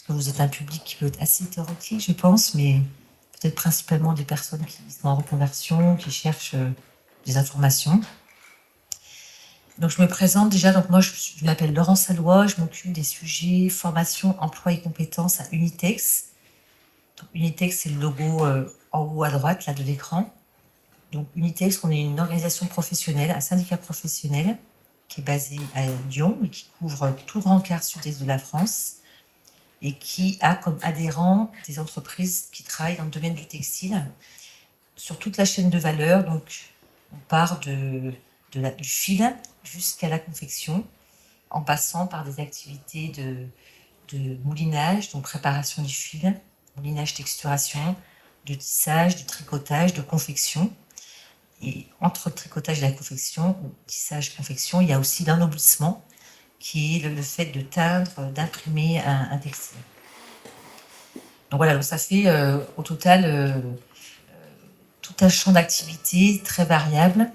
parce que vous êtes un public qui peut être assez hétéroclite, je pense, mais peut-être principalement des personnes qui sont en reconversion, qui cherchent des informations. Donc, je me présente déjà. Donc, moi, je m'appelle Laurence Alloy. Je m'occupe des sujets formation, emploi et compétences à Unitex. Donc, Unitex, c'est le logo en haut à droite là, de l'écran. Donc, Unitex, on est une organisation professionnelle, un syndicat professionnel qui est basé à Lyon et qui couvre tout le grand quart sud-est de la France et qui a comme adhérents des entreprises qui travaillent dans le domaine du textile sur toute la chaîne de valeur. Donc, on part du fil jusqu'à la confection, en passant par des activités de moulinage, donc préparation du fil, moulinage, texturation, de tissage, de tricotage, de confection. Et entre le tricotage et la confection, ou tissage, confection, il y a aussi l'ennoblissement, qui est le fait de teindre, d'imprimer un textile. Donc voilà, donc ça fait au total tout un champ d'activité très variable,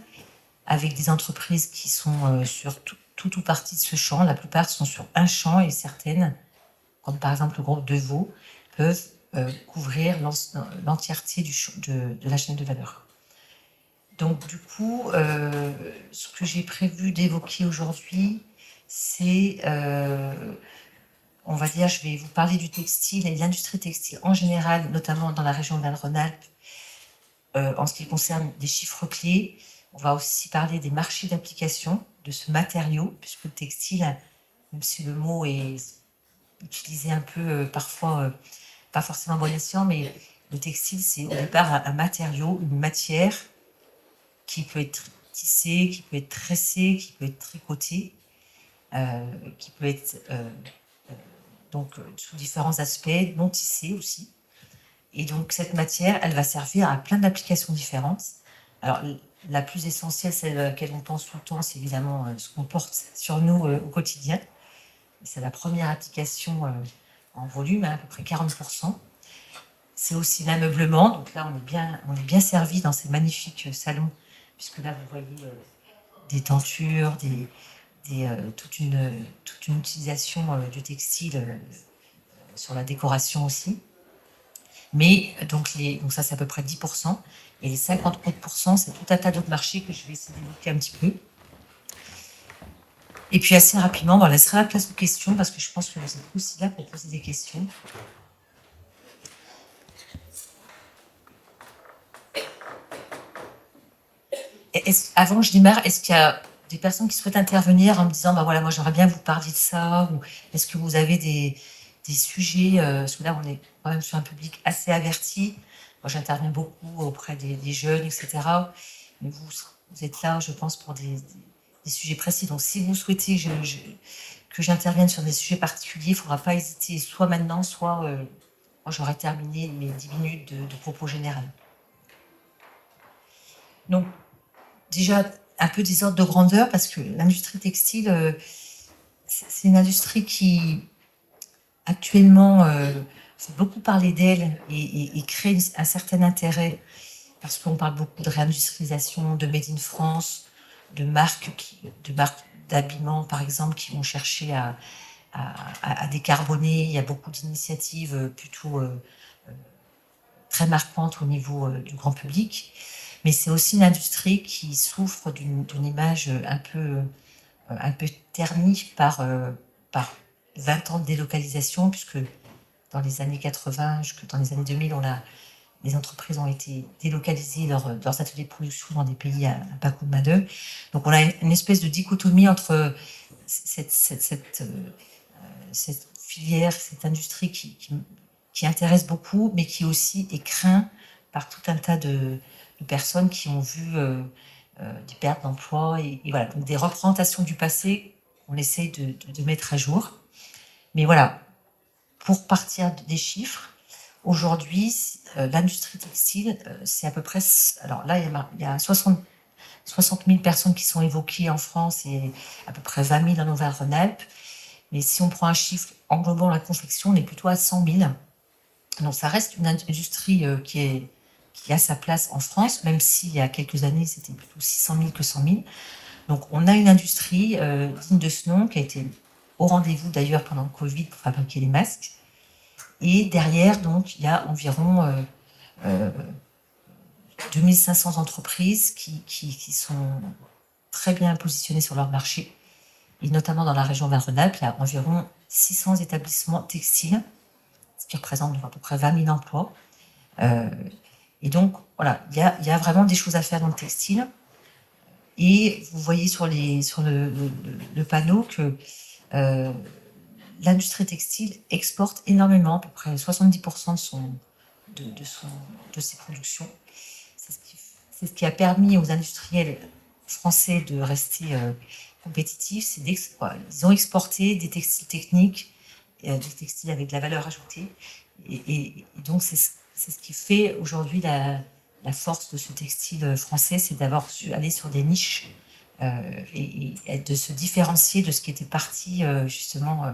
avec des entreprises qui sont sur tout ou partie de ce champ. La plupart sont sur un champ et certaines, comme par exemple le groupe Devaux, peuvent couvrir l'entièreté de la chaîne de valeur. Donc du coup, ce que j'ai prévu d'évoquer aujourd'hui, c'est, on va dire, je vais vous parler du textile et de l'industrie textile en général, notamment dans la région d'Auvergne-Rhône-Alpes, en ce qui concerne des chiffres clés. On va aussi parler des marchés d'application de ce matériau, puisque le textile, même si le mot est utilisé un peu parfois, pas forcément bon escient, mais le textile, c'est au départ un matériau, une matière qui peut être tissé, qui peut être tressé, qui peut être tricoté, qui peut être donc sous différents aspects, non tissé aussi. Et donc cette matière, elle va servir à plein d'applications différentes. Alors la plus essentielle, celle à laquelle on pense tout le temps, c'est évidemment ce qu'on porte sur nous au quotidien. C'est la première application en volume, à peu près 40%. C'est aussi l'ameublement. Donc là, on est bien servi dans ces magnifiques salons, puisque là, vous voyez des tentures, toute une utilisation du textile sur la décoration aussi. Mais donc ça, c'est à peu près 10%. Et les 50 autres %, c'est tout un tas d'autres marchés que je vais essayer d'évoquer un petit peu. Et puis assez rapidement, on laissera la place aux questions, parce que je pense que vous êtes aussi là pour poser des questions. Avant que je démarre, est-ce qu'il y a des personnes qui souhaitent intervenir en me disant, voilà, moi j'aimerais bien vous parler de ça, ou est-ce que vous avez des sujets, parce que là on est quand même sur un public assez averti. Moi j'interviens beaucoup auprès des jeunes, etc. Mais vous êtes là, je pense, pour des sujets précis. Donc si vous souhaitez que j'intervienne sur des sujets particuliers, il ne faudra pas hésiter, soit maintenant, soit moi j'aurai terminé mes 10 minutes de propos général. Donc, déjà, un peu des ordres de grandeur, parce que l'industrie textile, c'est une industrie qui, actuellement, fait beaucoup parler d'elle et crée un certain intérêt, parce qu'on parle beaucoup de réindustrialisation, de Made in France, de marques d'habillement, par exemple, qui vont chercher à décarboner. Il y a beaucoup d'initiatives plutôt très marquantes au niveau du grand public. Mais c'est aussi une industrie qui souffre d'une image un peu ternie par 20 ans de délocalisation, puisque dans les années 80 jusque dans les années 2000, les entreprises ont été délocalisées leurs ateliers de production dans des pays à bas coût de main-d'œuvre. Donc on a une espèce de dichotomie entre cette filière, cette industrie qui intéresse beaucoup, mais qui aussi est crainte par tout un tas de personnes qui ont vu des pertes d'emploi et voilà, donc des représentations du passé qu'on essaye de mettre à jour. Mais voilà, pour partir des chiffres, aujourd'hui, l'industrie textile, c'est à peu près... Alors là, il y a 60 000 personnes qui sont évoquées en France et à peu près 20 000 en Auvergne-Rhône-Alpes. Mais si on prend un chiffre englobant la confection, on est plutôt à 100 000. Donc ça reste une industrie qui a sa place en France, même s'il y a quelques années, c'était plutôt 600 000 que 100 000. Donc on a une industrie digne de ce nom, qui a été au rendez-vous d'ailleurs pendant le Covid pour fabriquer les masques. Et derrière, donc, il y a environ 2500 entreprises qui sont très bien positionnées sur leur marché. Et notamment dans la région Auvergne-Rhône-Alpes, il y a environ 600 établissements textiles, ce qui représente à peu près 20 000 emplois. Et donc, voilà, il y a vraiment des choses à faire dans le textile. Et vous voyez sur le panneau que l'industrie textile exporte énormément, à peu près 70% de ses productions. C'est ce qui a permis aux industriels français de rester compétitifs. Ils ont exporté des textiles techniques, des textiles avec de la valeur ajoutée. Et donc, c'est ce qui fait aujourd'hui la force de ce textile français, c'est d'avoir su aller sur des niches et de se différencier de ce qui était parti justement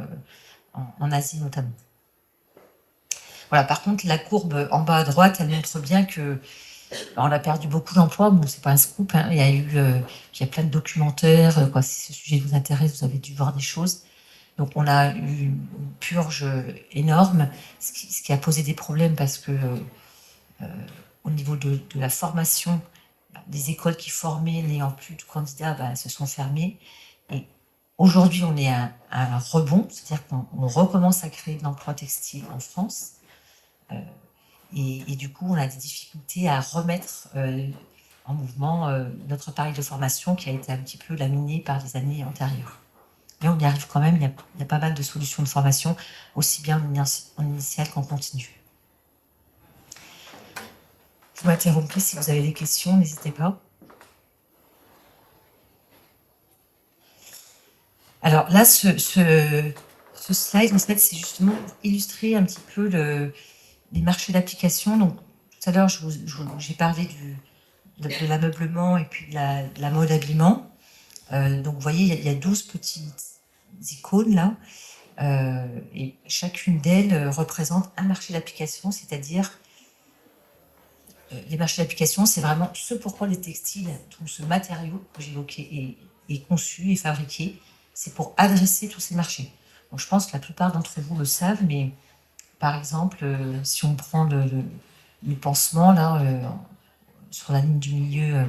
en Asie notamment. Voilà, par contre, la courbe en bas à droite, elle montre bien que on a perdu beaucoup d'emplois. Bon, c'est pas un scoop, hein. Il y a plein de documentaires. Si ce sujet vous intéresse, vous avez dû voir des choses. Donc, on a eu une purge énorme, ce qui a posé des problèmes parce que au niveau de la formation, des écoles qui formaient n'ayant plus de candidats se sont fermées. Et aujourd'hui, on est à un rebond, c'est-à-dire qu'on recommence à créer de l'emploi textile en France. Et du coup, on a des difficultés à remettre en mouvement notre appareil de formation qui a été un petit peu laminé par les années antérieures. Mais on y arrive quand même, il y a pas mal de solutions de formation, aussi bien en initial qu'en continu. Vous m'interrompez si vous avez des questions, n'hésitez pas. Alors là, ce slide, en fait, c'est justement pour illustrer un petit peu les marchés d'application. Donc, tout à l'heure, j'ai parlé de l'ameublement et puis de la mode habillement. Donc, vous voyez, il y a 12 petites icônes là. Et chacune d'elles représente un marché d'application, c'est-à-dire les marchés d'application, c'est vraiment ce pourquoi les textiles, tout ce matériau que j'évoquais est conçu et fabriqué, c'est pour adresser tous ces marchés. Donc, je pense que la plupart d'entre vous le savent, mais par exemple, si on prend le pansement, là, sur la ligne du milieu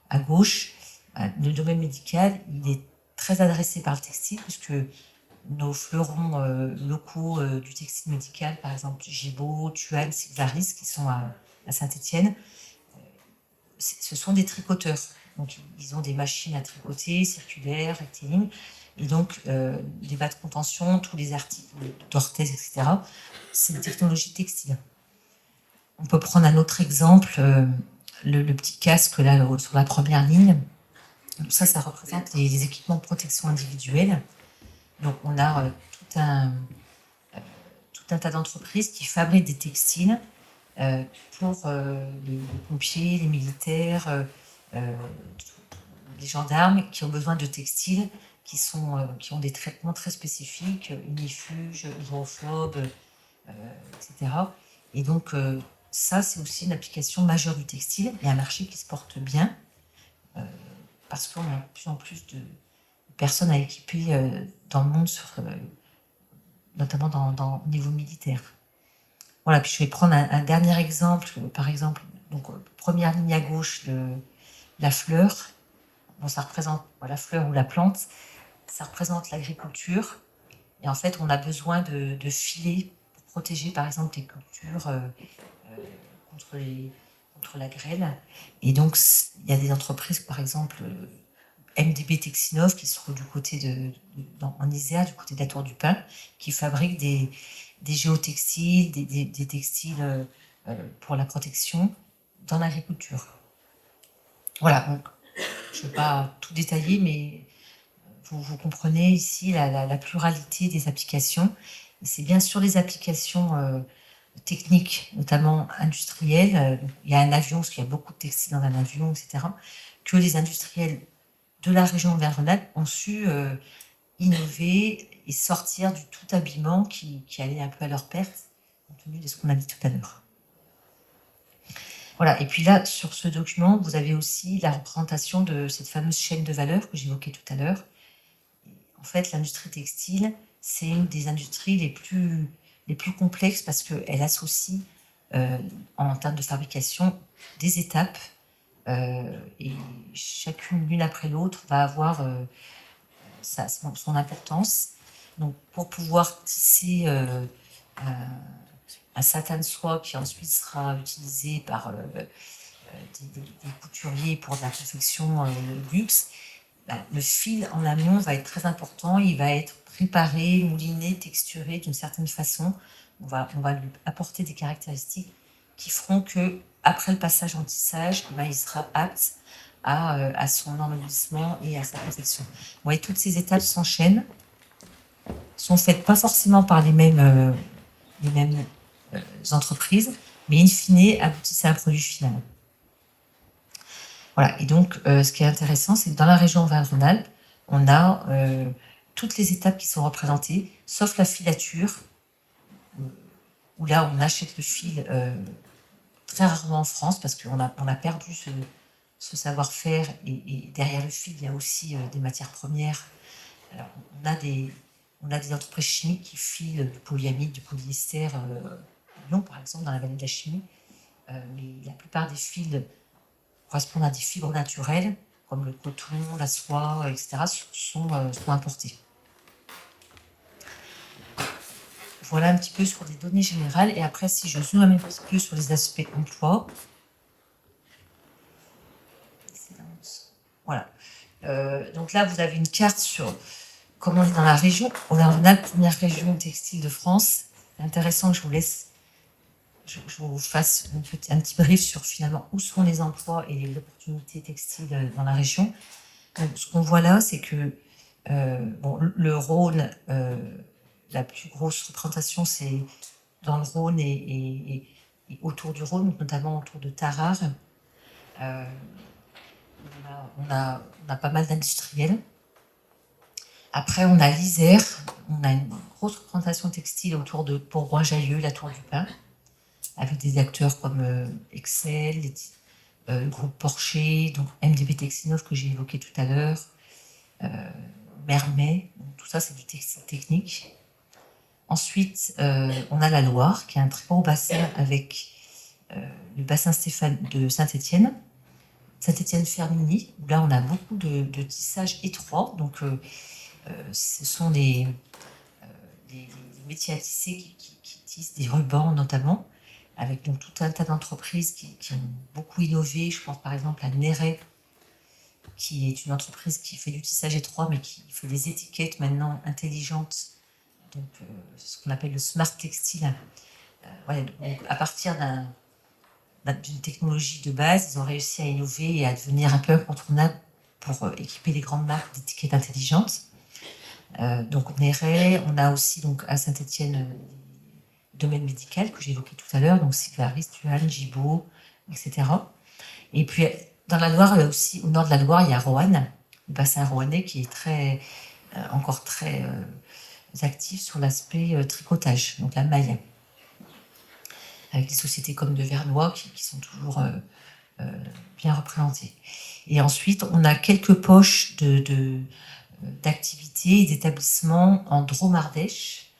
à gauche, le domaine médical, il est très adressé par le textile, puisque nos fleurons locaux du textile médical, par exemple Gibaud, Tuan, Sigvaris, qui sont à Saint-Étienne, ce sont des tricoteurs. Donc, ils ont des machines à tricoter, circulaires, rectilignes, et donc des bas de contention, tous les articles d'orthèse, etc. C'est une technologie textile. On peut prendre un autre exemple, le petit casque là sur la première ligne. Donc ça représente les équipements de protection individuelle. Donc on a tout un tas d'entreprises qui fabriquent des textiles pour les pompiers, les militaires, les gendarmes qui ont besoin de textiles qui ont des traitements très spécifiques, unifuges, hydrophobes, etc. Et donc, ça, c'est aussi une application majeure du textile et un marché qui se porte bien parce qu'on a de plus en plus de personnes à équiper dans le monde, notamment au niveau militaire. Voilà, puis je vais prendre un dernier exemple. Par exemple, donc, première ligne à gauche, la fleur. Bon, ça représente la fleur ou la plante. Ça représente l'agriculture. Et en fait, on a besoin de filets pour protéger, par exemple, les cultures contre la grêle. Et donc, il y a des entreprises, par exemple, MDB Texinov, qui se trouve du côté en Isère, du côté de la Tour du Pin, qui fabriquent des géotextiles, des textiles pour la protection dans l'agriculture. Voilà, donc, je ne vais pas tout détailler, mais vous comprenez ici la pluralité des applications. C'est bien sûr les applications techniques, notamment industrielles. Il y a un avion, parce qu'il y a beaucoup de textiles dans un avion, etc., que les industriels de la région Auvergne-Rhône-Alpes ont su innover et sortir du tout habillement qui allait un peu à leur perte, compte tenu de ce qu'on a dit tout à l'heure. Voilà, et puis là, sur ce document, vous avez aussi la représentation de cette fameuse chaîne de valeur que j'évoquais tout à l'heure. En fait, l'industrie textile, c'est une des industries les plus les plus complexes parce qu'elle associe, en termes de fabrication, des étapes, et chacune, l'une après l'autre, va avoir son importance. Donc, pour pouvoir tisser un satin de soie qui ensuite sera utilisé par des couturiers pour de la confection luxe, le fil en amont va être très important. Il va être préparé, mouliné, texturé d'une certaine façon. On va lui apporter des caractéristiques qui feront que, après le passage en tissage, il sera apte à son ennoblissement et à sa confection. Vous voyez, toutes ces étapes s'enchaînent, sont faites pas forcément par les mêmes entreprises, mais in fine aboutissent à un produit final. Voilà. Et donc, ce qui est intéressant, c'est que dans la région Auvergne-Rhône-Alpes, on a toutes les étapes qui sont représentées, sauf la filature, où là, on achète le fil très rarement en France, parce qu'on a perdu ce savoir-faire, et derrière le fil, il y a aussi des matières premières. Alors, on a des entreprises chimiques qui filent du polyamide, du polyester, à Lyon, par exemple, dans la vallée de la chimie, mais la plupart des fils correspondent à des fibres naturelles, comme le coton, la soie, etc., sont importés. Voilà un petit peu sur des données générales. Et après, si je zoome un petit peu sur les aspects emploi. Voilà. Donc là, vous avez une carte sur comment on est dans la région. Auvergne-Rhône-Alpes, première région textile de France. C'est intéressant que je vous fasse un petit brief sur finalement où sont les emplois et les opportunités textiles dans la région. Donc, ce qu'on voit là, c'est que le Rhône, la plus grosse représentation, c'est dans le Rhône et autour du Rhône, notamment autour de Tarare. On a pas mal d'industriels. Après, on a l'Isère. On a une grosse représentation textile autour de Bourgoin-Jallieu, la Tour du Pin, avec des acteurs comme Excel, le groupe Porcher, donc MDB Textilnov que j'ai évoqué tout à l'heure, Mermet. Tout ça, c'est du textile technique. Ensuite, on a la Loire, qui est un très gros bassin avec le bassin Stéphane de Saint-Étienne, Saint-Étienne-Fermigny, où là, on a beaucoup de tissage étroit. Donc, ce sont des métiers à tisser qui tissent des rubans, notamment, avec donc tout un tas d'entreprises qui ont beaucoup innové. Je pense par exemple à Néret, qui est une entreprise qui fait du tissage étroit, mais qui fait des étiquettes maintenant intelligentes, donc ce qu'on appelle le smart textile. Ouais, donc à partir d'une technologie de base, ils ont réussi à innover et à devenir un peu incontournable pour équiper les grandes marques d'étiquettes intelligentes. Donc Néret, on a aussi donc à Saint-Étienne le domaine médical que j'ai évoqué tout à l'heure, donc Siglaris, Tuan, Gibaud, etc. Et puis dans la Loire, aussi au nord de la Loire, il y a Roanne, le bassin rouennais qui est encore très actif sur l'aspect tricotage, donc la maille, avec des sociétés comme de Vernois qui sont toujours bien représentées. Et ensuite, on a quelques poches d'activités et d'établissements en Drôme-Ardèche.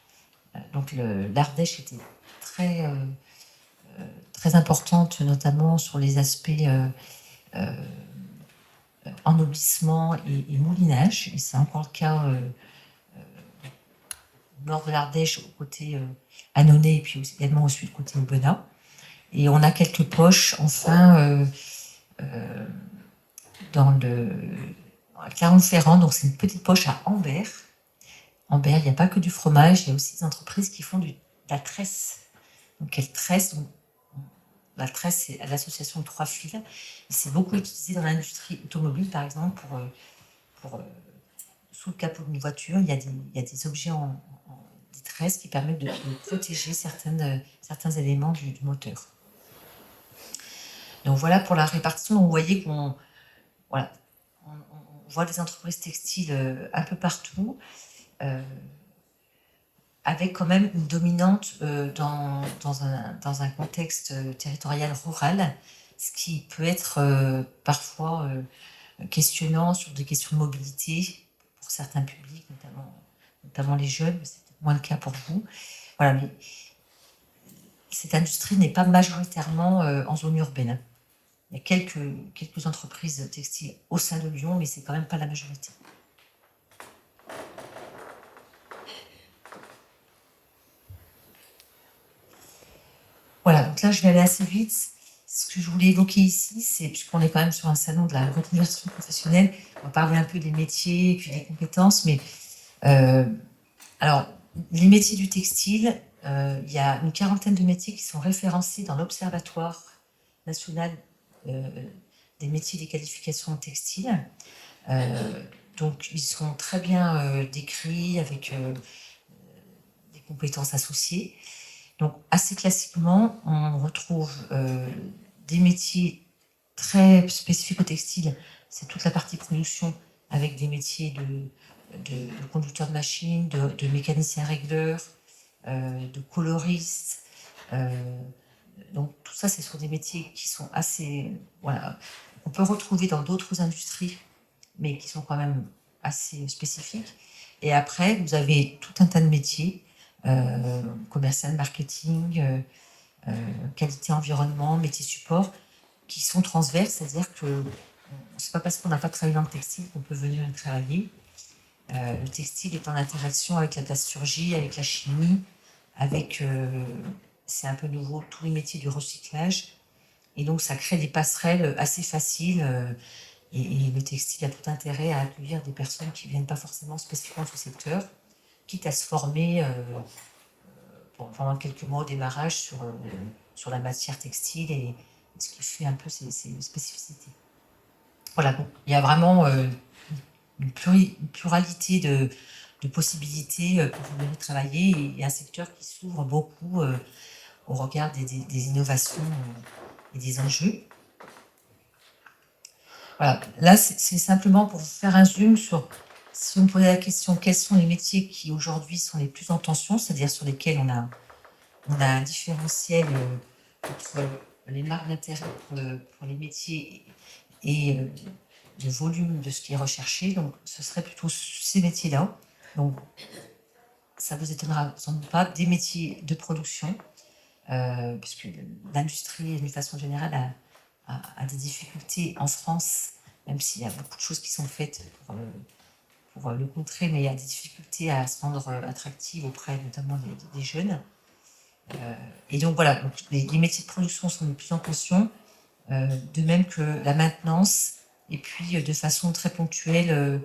Donc l'Ardèche était très importante, notamment sur les aspects ennoblissement et moulinage. Et c'est encore le cas au nord de l'Ardèche, au côté Annonay, et puis également au sud, côté Aubenas. Et on a quelques poches, enfin, à Clermont-Ferrand, donc c'est une petite poche à Ambert. Ambert, il n'y a pas que du fromage, il y a aussi des entreprises qui font de la tresse. Donc elles tressent. La tresse, c'est l'association de 3 fils. C'est beaucoup utilisé dans l'industrie automobile, par exemple, pour sous le capot d'une voiture, il y a des objets des tresses qui permettent de protéger certains éléments du moteur. Donc voilà pour la répartition. Donc, vous voyez qu'on voit des entreprises textiles un peu partout, avec quand même une dominante dans un contexte territorial rural, ce qui peut être parfois questionnant sur des questions de mobilité pour certains publics, notamment les jeunes, mais c'est peut-être moins le cas pour vous. voilà, mais cette industrie n'est pas majoritairement en zone urbaine. Il y a quelques entreprises textiles au sein de Lyon, mais c'est quand même pas la majorité. Voilà, donc là, je vais aller assez vite. Ce que je voulais évoquer ici, c'est, puisqu'on est quand même sur un salon de la reconversion professionnelle, on va parler un peu des métiers et puis des compétences, mais alors, les métiers du textile, il y a une quarantaine de métiers qui sont référencés dans l'Observatoire national des métiers et des qualifications textiles. Donc, ils sont très bien décrits avec des compétences associées. Donc, assez classiquement, on retrouve des métiers très spécifiques au textile. C'est toute la partie production avec des métiers de conducteur de machine, de mécanicien régleur, de coloriste. Donc, tout ça, ce sont des métiers qui sont assez... Voilà, on peut retrouver dans d'autres industries, mais qui sont quand même assez spécifiques. Et après, vous avez tout un tas de métiers, commercial, marketing, qualité, environnement, métier support, qui sont transverses, c'est-à-dire que c'est pas parce qu'on n'a pas travaillé dans le textile qu'on peut venir y travailler. Le textile est en interaction avec la plasturgie, avec la chimie, avec, c'est un peu nouveau, tous les métiers du recyclage. Et donc, ça crée des passerelles assez faciles. Et le textile a tout intérêt à accueillir des personnes qui ne viennent pas forcément spécifiquement de ce secteur, quitte à se former pendant quelques mois au démarrage sur la matière textile et ce qui fait un peu ses spécificités. Voilà, donc il y a vraiment une pluralité de possibilités pour venir travailler et un secteur qui s'ouvre beaucoup au regard des innovations et des enjeux. Voilà, là c'est simplement pour vous faire un zoom sur, si on me posait la question, quels sont les métiers qui aujourd'hui sont les plus en tension, c'est-à-dire sur lesquels on a un différentiel entre les marques d'intérêt pour les métiers et le volume de ce qui est recherché. Donc, ce serait plutôt ces métiers-là. Donc, ça vous étonnera sans doute pas, des métiers de production, puisque l'industrie, d'une façon générale, a des difficultés en France, même s'il y a beaucoup de choses qui sont faites pour le contrer, mais il y a des difficultés à se rendre attractive auprès notamment des jeunes. Et donc voilà, donc les métiers de production sont de plus en tension, de même que la maintenance, et puis de façon très ponctuelle,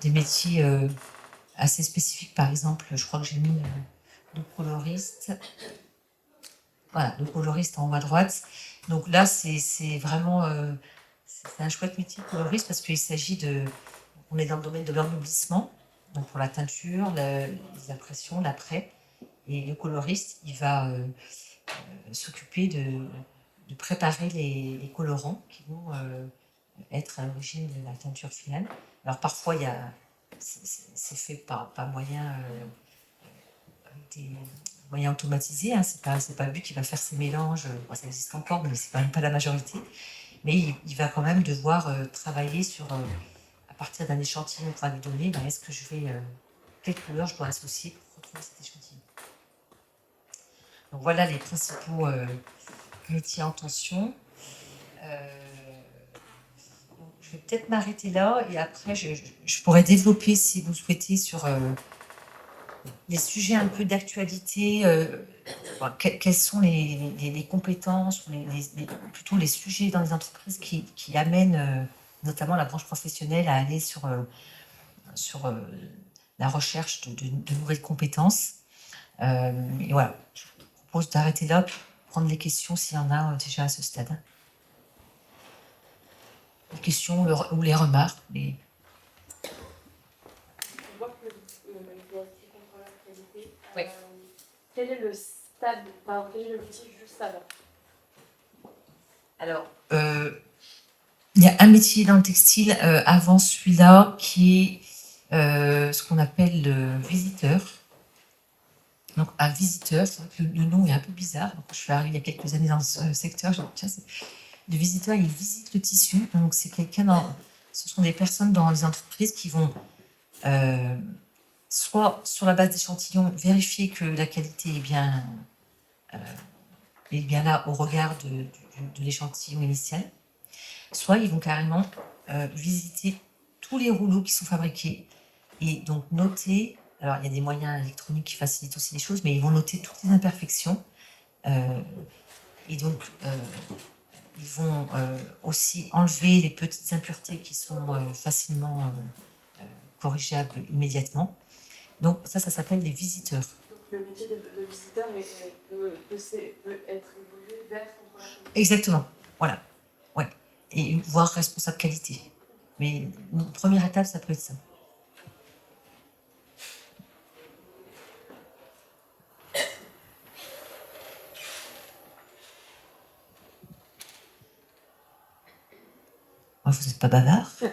des métiers assez spécifiques, par exemple, je crois que j'ai mis le coloriste. Voilà, le coloriste en haut à droite. Donc là, c'est vraiment c'est un chouette métier de coloriste parce qu'il s'agit de... On est dans le domaine de l'ennoblissement, donc pour la teinture, les impressions, l'après. Et le coloriste, il va s'occuper de préparer les colorants qui vont être à l'origine de la teinture finale. Alors parfois, c'est fait par moyen des moyens automatisés. Hein. C'est pas lui qui va faire ces mélanges. Bon, ça existe encore, mais c'est quand même pas la majorité. Mais il va quand même devoir travailler sur, à partir d'un échantillon qu'on va lui donner, ben, est-ce que je vais, quelle couleur je dois associer pour retrouver cet échantillon. Donc voilà les principaux métiers en tension. Je vais peut-être m'arrêter là et après je pourrais développer si vous souhaitez sur les sujets un peu d'actualité, quelles sont les compétences, plutôt les sujets dans les entreprises qui amènent notamment la branche professionnelle à aller sur la recherche de nouvelles compétences. Et voilà, je vous propose d'arrêter là, puis prendre les questions s'il y en a déjà à ce stade. Les questions ou les remarques. Mais... On voit que DSI contrôleur qualité. Ouais. Quel est le stade, enfin, quel est le métier juste avant? Alors, il y a un métier dans le textile avant celui-là qui est ce qu'on appelle le visiteur. Donc, un visiteur, c'est vrai que le nom est un peu bizarre. Donc, je suis arrivée il y a quelques années dans ce secteur. Le visiteur, il visite le tissu. Donc, c'est ce sont des personnes dans les entreprises qui vont soit sur la base d'échantillons, vérifier que la qualité est bien là au regard de l'échantillon initial, soit ils vont carrément visiter tous les rouleaux qui sont fabriqués et donc noter, alors il y a des moyens électroniques qui facilitent aussi les choses, mais ils vont noter toutes les imperfections et donc ils vont aussi enlever les petites impuretés qui sont facilement corrigeables immédiatement. Donc ça s'appelle les visiteurs. Donc le métier de visiteur peut être évolué vers contrôleur qualité. Exactement, voilà. Ouais. Et voire responsable qualité. Mais une première étape, ça peut être ça. Oh, vous n'êtes pas bavard. C'est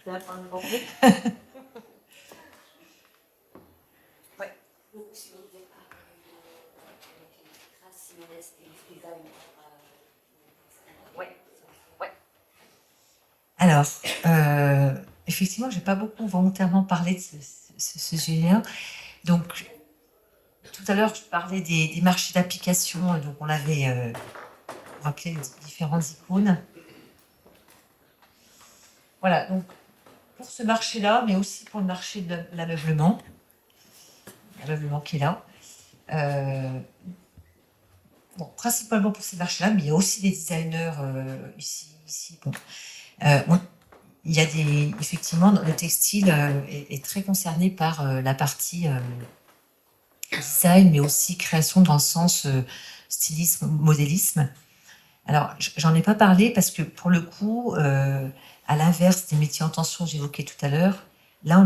la fin de journée. Ouais. Donc, si vous voulez pas traces modestes et design. Ouais. Ouais. Alors, effectivement, je n'ai pas beaucoup volontairement parlé de ce sujet-là. Donc, tout à l'heure, je parlais des marchés d'application. Donc, on avait rappelé les différentes icônes. Voilà, donc pour ce marché-là, mais aussi pour le marché de l'ameublement qui est là. Bon, principalement pour ces marchés-là, mais il y a aussi des designers ici. Bon. Il y a effectivement, le textile est très concerné par la partie design, mais aussi création dans le sens stylisme, modélisme. Alors, j'en ai pas parlé parce que pour le coup, à l'inverse des métiers en tension que j'évoquais tout à l'heure, là,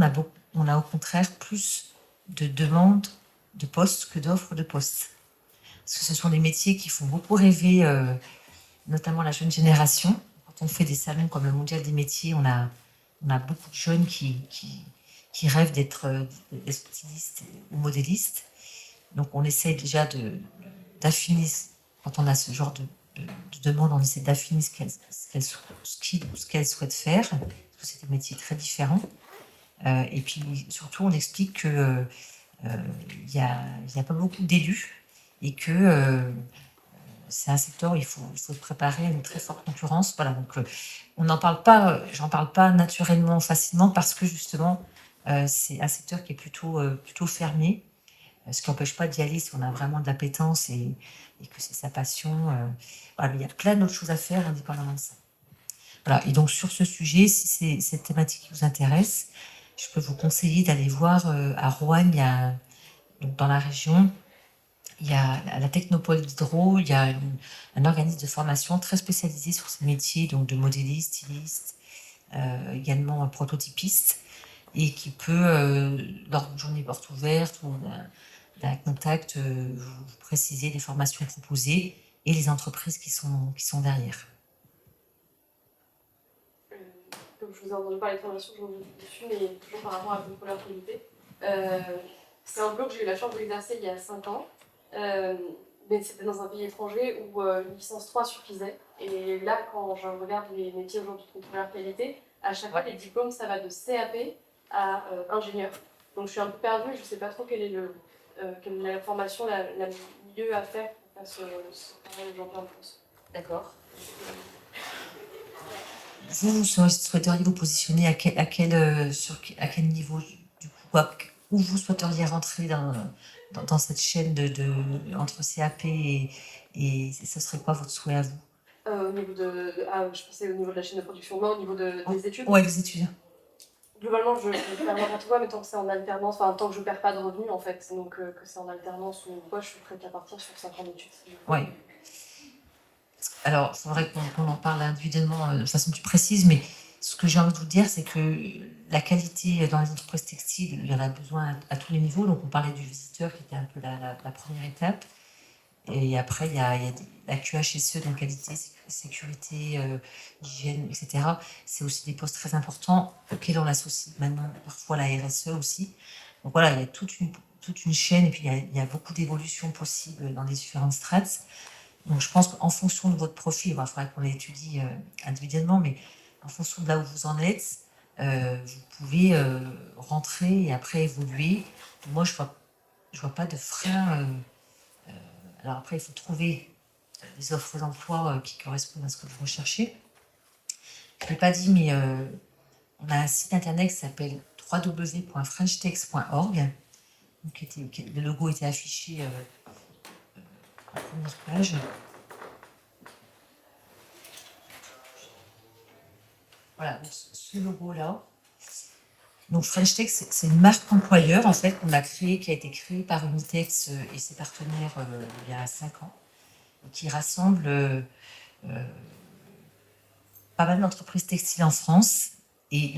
on a au contraire plus de demandes de postes que d'offres de postes. Parce que ce sont des métiers qui font beaucoup rêver, notamment la jeune génération. Quand on fait des salons comme le Mondial des métiers, on a beaucoup de jeunes qui rêvent d'être stylistes ou modélistes. Donc, on essaie déjà d'affiner, quand on a ce genre de demande, on essaie d'affiner ce qu'elles souhaitent faire, parce que c'est des métiers très différents. Et puis, surtout, on explique qu'il n'y a pas beaucoup d'élus et que c'est un secteur où il faut se préparer à une très forte concurrence. Voilà, donc on n'en parle pas, j'en parle pas naturellement, facilement, parce que justement, c'est un secteur qui est plutôt fermé, ce qui n'empêche pas d'y aller si on a vraiment de l'appétence et que c'est sa passion. Voilà, mais il y a plein d'autres choses à faire indépendamment de ça. Voilà, et donc sur ce sujet, si cette thématique vous intéresse, je peux vous conseiller d'aller voir à Roanne, donc dans la région, il y a la Technopole d'Hydro, il y a un organisme de formation très spécialisé sur ces métiers, donc de modéliste, styliste, également un prototypiste, et qui peut, lors d'une journée porte ouverte ou d'un contact, vous préciser les formations proposées et les entreprises qui sont derrière. Comme je vous ai entendu parler de formation, je reviens dessus, mais toujours par rapport à contrôleur qualité. C'est un boulot que j'ai eu la chance d'exercer il y a 5 ans. Mais c'était dans un pays étranger où une licence 3 suffisait. Et là, quand je regarde les métiers aujourd'hui de contrôleur qualité, à chaque fois, les diplômes, ça va de CAP à ingénieur. Donc je suis un peu perdue, je ne sais pas trop quelle est la formation la mieux à faire pour faire ce travail aujourd'hui en France. D'accord. Vous souhaiteriez vous positionner à quel niveau, du coup, où vous souhaiteriez rentrer dans cette chaîne entre CAP et ce serait quoi votre souhait à vous? Au niveau je pensais au niveau de la chaîne de production, non, au niveau des études. Ouais, des études. Globalement, je vais faire n'importe quoi, mais tant que c'est en alternance, enfin tant que je ne perds pas de revenus en fait, donc que c'est en alternance ou quoi, je suis prête à partir sur 5 ans d'études. Ouais. Alors, il faudrait qu'on en parle individuellement de façon plus précise, mais ce que j'ai envie de vous dire, c'est que la qualité dans les entreprises textiles, il y en a besoin à tous les niveaux. Donc, on parlait du visiteur qui était un peu la première étape. Et après, il y a la QHSE, donc qualité, sécurité, hygiène, etc. C'est aussi des postes très importants auxquels on associe maintenant parfois la RSE aussi. Donc voilà, il y a toute une chaîne et puis il y a beaucoup d'évolutions possibles dans les différentes strates. Donc je pense qu'en fonction de votre profil, il faudra qu'on l'étudie individuellement, mais en fonction de là où vous en êtes, vous pouvez rentrer et après évoluer. Moi, je vois pas de frein. Alors après, il faut trouver des offres d'emploi qui correspondent à ce que vous recherchez. Je ne l'ai pas dit, mais on a un site internet qui s'appelle www.frenchtech.org. Le logo était affiché à la première page. Voilà, donc ce logo-là. Donc French Tech, c'est une marque employeur en fait qu'on a créée, qui a été créée par Unitex et ses partenaires il y a 5 ans, qui rassemble pas mal d'entreprises textiles en France. Et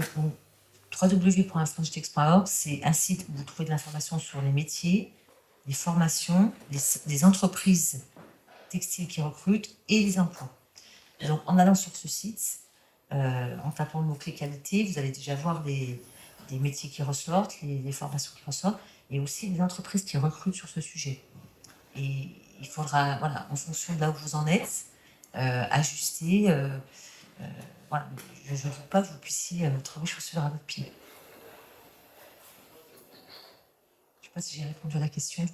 www.frenchtech.org, c'est un site où vous trouvez de l'information sur les métiers, les formations, les entreprises textiles qui recrutent et les emplois. Et donc, en allant sur ce site, en tapant le mot-clé qualité, vous allez déjà voir des métiers qui ressortent, les formations qui ressortent, et aussi les entreprises qui recrutent sur ce sujet. Et il faudra, voilà, en fonction de là où vous en êtes, ajuster. Voilà. Je ne veux pas que vous puissiez trouver chaussures à votre pied. Je ne sais pas si j'ai répondu à la question.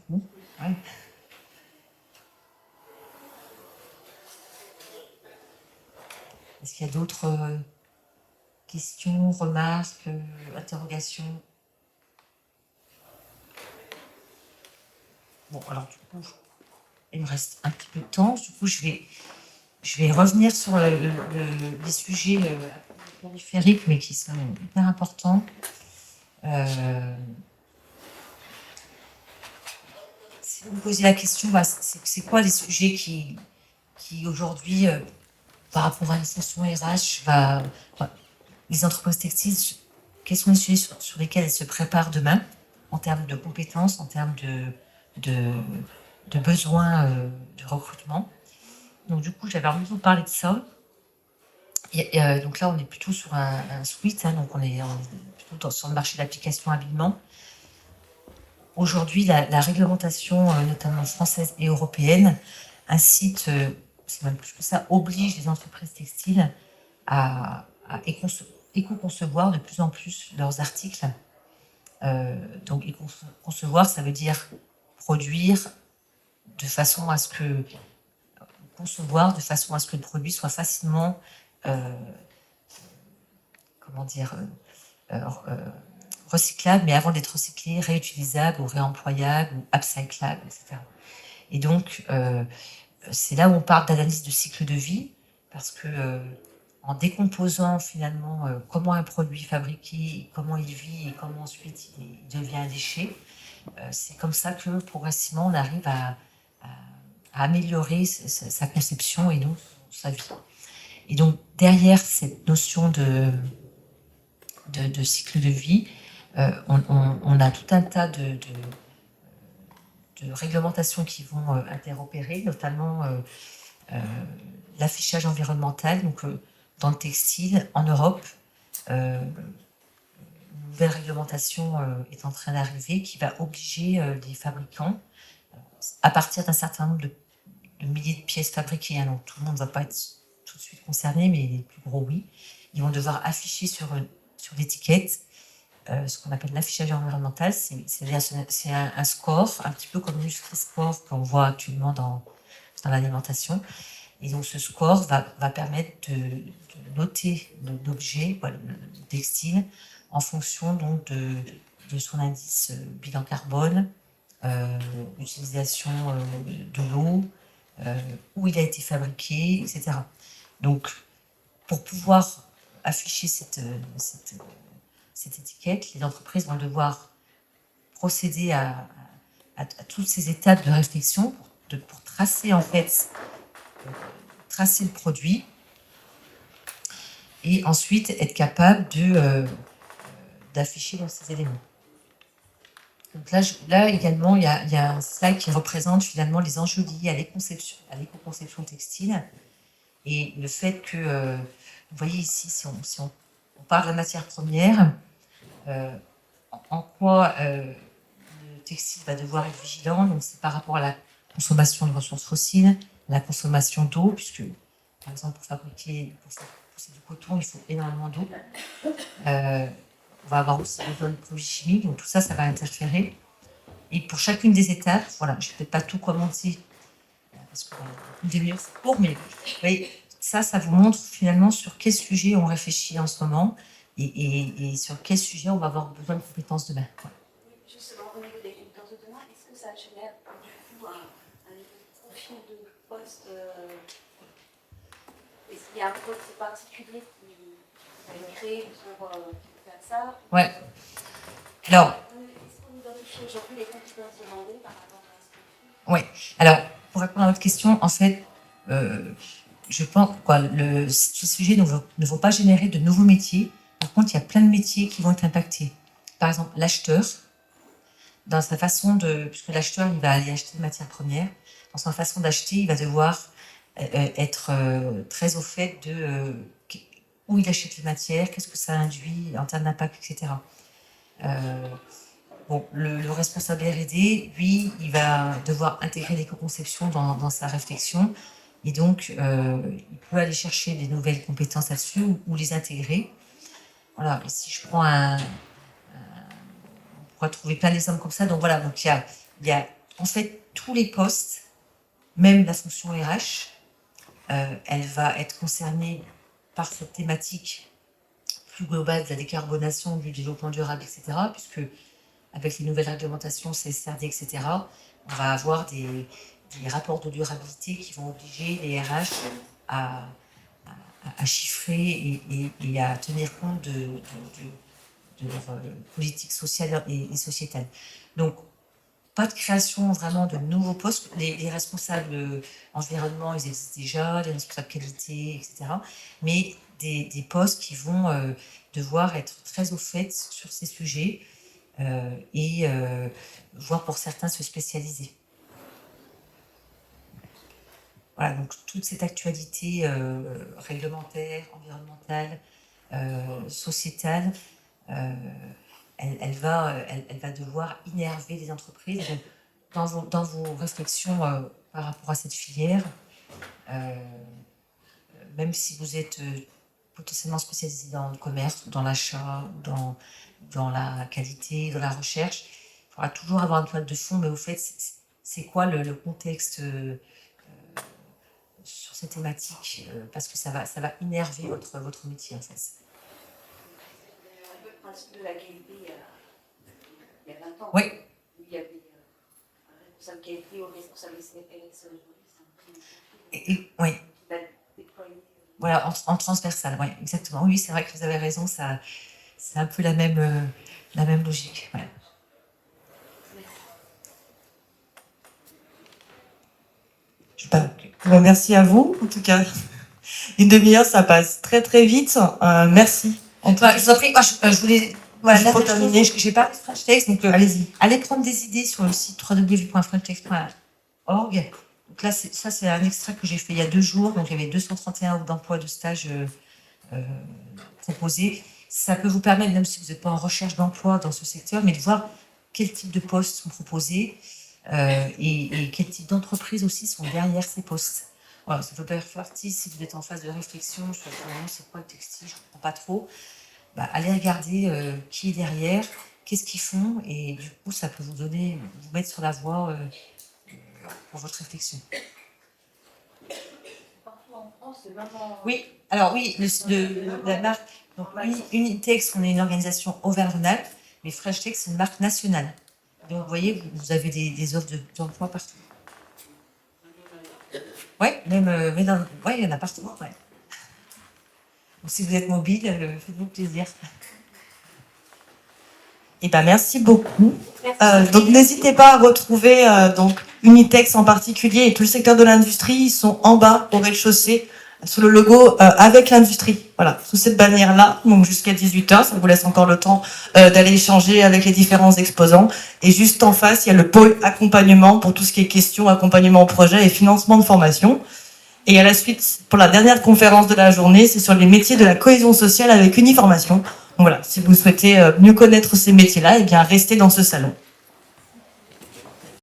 Ouais. Est-ce qu'il y a d'autres questions, remarques, interrogations? Bon, alors du coup, il me reste un petit peu de temps. Du coup, je vais revenir sur les sujets périphériques, mais qui sont hyper importants. Si vous me posez la question, c'est quoi les sujets qui aujourd'hui, par rapport à une fonction RH, les entreprises textiles, quels sont les sujets sur lesquels elles se préparent demain, en termes de compétences, en termes de besoins de recrutement. Donc du coup, j'avais envie de vous parler de ça. Donc là, on est plutôt sur un suite, hein, donc on est plutôt sur le marché de l'application habillement. Aujourd'hui, la réglementation, notamment française et européenne, incite, c'est même plus que ça, oblige les entreprises textiles à éco-concevoir de plus en plus leurs articles. Donc éco-concevoir, ça veut dire produire de façon à ce que concevoir de façon à ce que le produit soit facilement recyclable, mais avant d'être recyclé, réutilisable ou réemployable ou upcyclable, etc. Et donc, c'est là où on parle d'analyse de cycle de vie, parce que en décomposant finalement comment un produit est fabriqué, comment il vit et comment ensuite il devient un déchet, c'est comme ça que progressivement on arrive à améliorer sa conception et donc sa vie. Et donc derrière cette notion de cycle de vie, on a tout un tas de réglementations qui vont interopérer, notamment l'affichage environnemental. Donc, dans le textile, en Europe, une nouvelle réglementation est en train d'arriver qui va obliger les fabricants, à partir d'un certain nombre de milliers de pièces fabriquées, hein, donc tout le monde ne va pas être tout de suite concerné, mais les plus gros, oui, ils vont devoir afficher sur l'étiquette ce qu'on appelle l'affichage environnemental. C'est un score, un petit peu comme le Nutri-Score qu'on voit actuellement dans l'alimentation. Et donc ce score va permettre de noter l'objet, le textile, en fonction donc de son indice bilan carbone, utilisation de l'eau, où il a été fabriqué, etc. Donc, pour pouvoir afficher cette étiquette, les entreprises vont devoir procéder à toutes ces étapes de réflexion pour tracer en fait tracer le produit et ensuite être capable d'afficher dans ces éléments. Donc là également, il y a un slide qui représente finalement les enjeux liés à l'éco-conception textile et le fait que, vous voyez ici, si on parle de la matière première, en quoi le textile va devoir être vigilant, donc c'est par rapport à la consommation de ressources fossiles, la consommation d'eau, puisque par exemple pour c'est du coton, il faut énormément d'eau. On va avoir aussi besoin de produits chimiques, donc tout ça, ça va interférer. Et pour chacune des étapes, voilà, je ne vais peut-être pas tout commenter, parce que une demi-heure, c'est court, mais vous voyez, ça vous montre finalement sur quel sujet on réfléchit en ce moment et sur quel sujet on va avoir besoin de compétences demain. Voilà. Justement, au niveau des compétences de demain, est-ce que ça génère du coup un profil de poste est-ce qu'il y a un poste particulier qui va être créé pour faire ça? Ouais. Alors. Est-ce qu'on identifie aujourd'hui les compétences demandées par rapport à ce qu'on fait? Oui. Alors, pour répondre à votre question, en fait, je pense que ce sujet ne vont pas générer de nouveaux métiers. Par contre, il y a plein de métiers qui vont être impactés. Par exemple, l'acheteur, dans sa façon puisque l'acheteur, il va aller acheter des matières premières, dans sa façon d'acheter, il va devoir être très au fait de où il achète les matières, qu'est-ce que ça induit en termes d'impact, etc. Bon, le responsable R&D, lui, il va devoir intégrer l'éco-conception dans sa réflexion. Et donc, il peut aller chercher des nouvelles compétences là-dessus ou les intégrer. Voilà, et si je prends on pourra trouver plein d'exemples comme ça. Donc voilà, donc il y a en fait tous les postes, même la fonction RH, elle va être concernée par cette thématique plus globale de la décarbonation, du développement durable, etc. Puisque avec les nouvelles réglementations, CSRD, etc., on va avoir des rapports de durabilité qui vont obliger les RH à chiffrer et à tenir compte de leur politique sociale et sociétale. Donc, pas de création vraiment de nouveaux postes. Les responsables environnement, ils existent déjà, les responsables qualité, etc. Mais des postes qui vont devoir être très au fait sur ces sujets et voire pour certains se spécialiser. Voilà, donc toute cette actualité réglementaire, environnementale, sociétale, elle va devoir innerver les entreprises. Donc, dans vos réflexions par rapport à cette filière, même si vous êtes potentiellement spécialisé dans le commerce, dans l'achat, dans la qualité, dans la recherche, il faudra toujours avoir une toile de fond, mais au fait, c'est quoi le contexte sur ces thématiques, parce que ça va innerver votre métier en fait. Un peu le principe de la qualité il y a 20 ans. Oui. Il y avait un responsable qualité ou un responsable RSE. Oui. Voilà, en transversal, oui, exactement. Oui, c'est vrai que vous avez raison, c'est un peu la même logique. Ouais. Merci à vous, en tout cas. Une demi-heure, ça passe très très vite. Merci. Je vous en prie, je voulais... Voilà, j'ai parlé de French Text, donc allez-y. Allez prendre des idées sur le site www.frenchtext.org. Donc là, c'est un extrait que j'ai fait il y a 2 jours. Donc il y avait 231 offres d'emploi de stage proposées. Ça peut vous permettre, même si vous n'êtes pas en recherche d'emploi dans ce secteur, mais de voir quel type de postes sont proposés et quel type d'entreprises aussi sont derrière ces postes. Voilà, ça peut faire partie, si vous êtes en phase de réflexion, je me c'est quoi le textile, je ne comprends pas trop. Allez regarder qui est derrière, qu'est-ce qu'ils font, et du coup, ça peut vous mettre sur la voie pour votre réflexion. Parfois en France, c'est vraiment... Oui, alors oui, la marque, donc Unitex, on est une organisation Auvergne-Rhône-Alpes, mais French Tech, c'est une marque nationale. Donc vous voyez, vous avez des offres d'emploi partout. Oui, il y en a partout. Ouais. Donc, si vous êtes mobile, faites-vous plaisir. Eh ben, merci beaucoup. Donc n'hésitez pas à retrouver donc Unitex en particulier et tout le secteur de l'industrie. Ils sont en bas au rez-de-chaussée sous le logo avec l'industrie. Voilà, sous cette bannière-là. Donc jusqu'à 18h, ça vous laisse encore le temps d'aller échanger avec les différents exposants. Et juste en face, il y a le pôle accompagnement pour tout ce qui est questions, accompagnement au projet et financement de formation. Et à la suite, pour la dernière conférence de la journée, c'est sur les métiers de la cohésion sociale avec Uniformation. Donc voilà, si vous souhaitez mieux connaître ces métiers-là, eh bien restez dans ce salon.